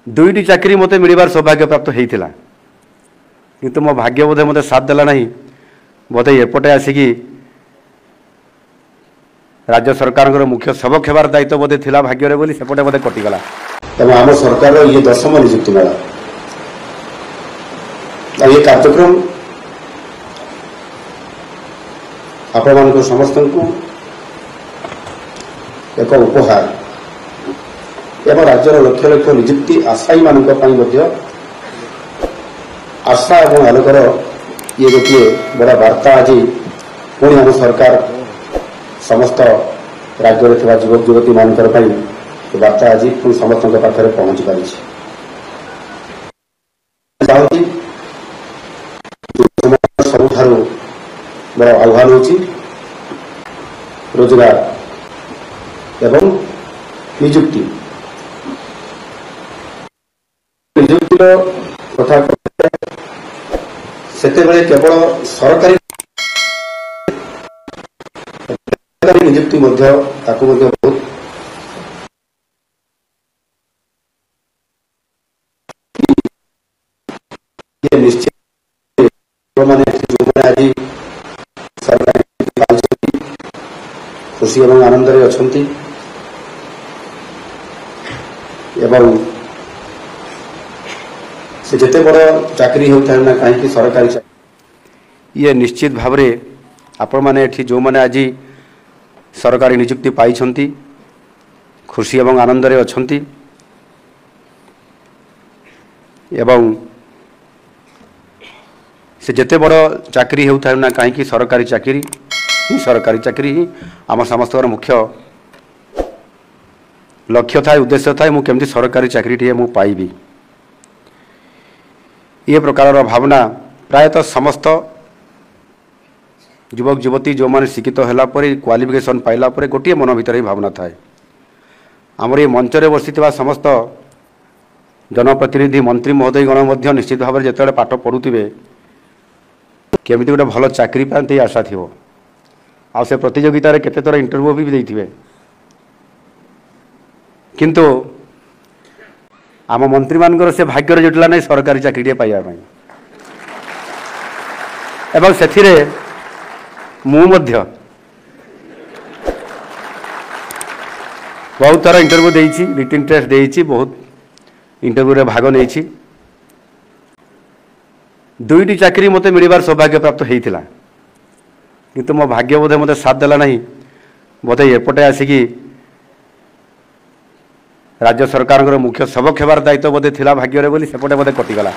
दुईटी चाकरी मते मिलबार सौभाग्य प्राप्त होता किंतु मो भाग्य बोधे मते साथ देला नहीं बोधे एपटे आसिकी राज्य सरकार मुख्य सेवक हेबार दायित्व बोधे थिला भाग्य बोली सेपटे बोधे कटिगला। तेणु आम सरकार ये 10म नियुक्ति मेला ये कार्यक्रम आपण समस्त एक उपहार एवं राज्यर लक्ष लक्ष नियुक्ति आशायी मान आशा और आलोकर ये गोटे बड़ा वार्ता आज पुणी आम सरकार समस्त राज्य में युवक युवती मान वार्ता आज पुणी समस्त पाखे पहुंची पारी सबुठ बड़ आह्वान हो रोजगार एवं नियुक्ति कथा से केवल सरकारी नियुक्ति बहुत निश्चित आज सरकारी खुशी और आनंद अच्छा से जिते बड़ चाकरी होता है ना कहीं सरकारी ये निश्चित भाव में आपण मैंने जो मैंने आज सरकारी नियुक्ति पाई खुशी एवं आनंद अच्छा से जिते बड़ चाकरी होता है ना कहीं सरकारी चाकरी ही आम समस्त मुख्य लक्ष्य थाए उद्देश्य थाए मुझे सरकारी चाकरी टे मु पाइबी ये प्रकार भावना प्रायतः समस्त युवक युवती जो मैंने शिक्षित होला क्वालिफिकेशन पाइला गोटे मन भीतर ही भावना थाए आमर ये मंचरे बसी समस्त जनप्रतिनिधि मंत्री महोदय गण निश्चित भाव में जिते पाठ पढ़ुवे केमी गोटे भल चाकरी पाते आशा थी आ से प्रतियोगितार केते थर इंटरव्यू भी देते किंतु आम मंत्री मान से भाग्य जुटला नहीं सरकारी चाकरी पाइबा एवं से बहुत थर इंटरव्यू देइछि रिटन टेस्ट देइछि बहुत इंटरव्यू रे भाग नहीं दुईटी चाकरी मते मिलबार सौभाग्य प्राप्त होता किंतु मो भाग्य बोधे मते साथ देला नहीं बोधे एपटे आसिकी राज्य सरकार मुख्य सेवक हेबार दायित्व बोधे थिला भाग्य बोली सेपटे बोधे कटिगला।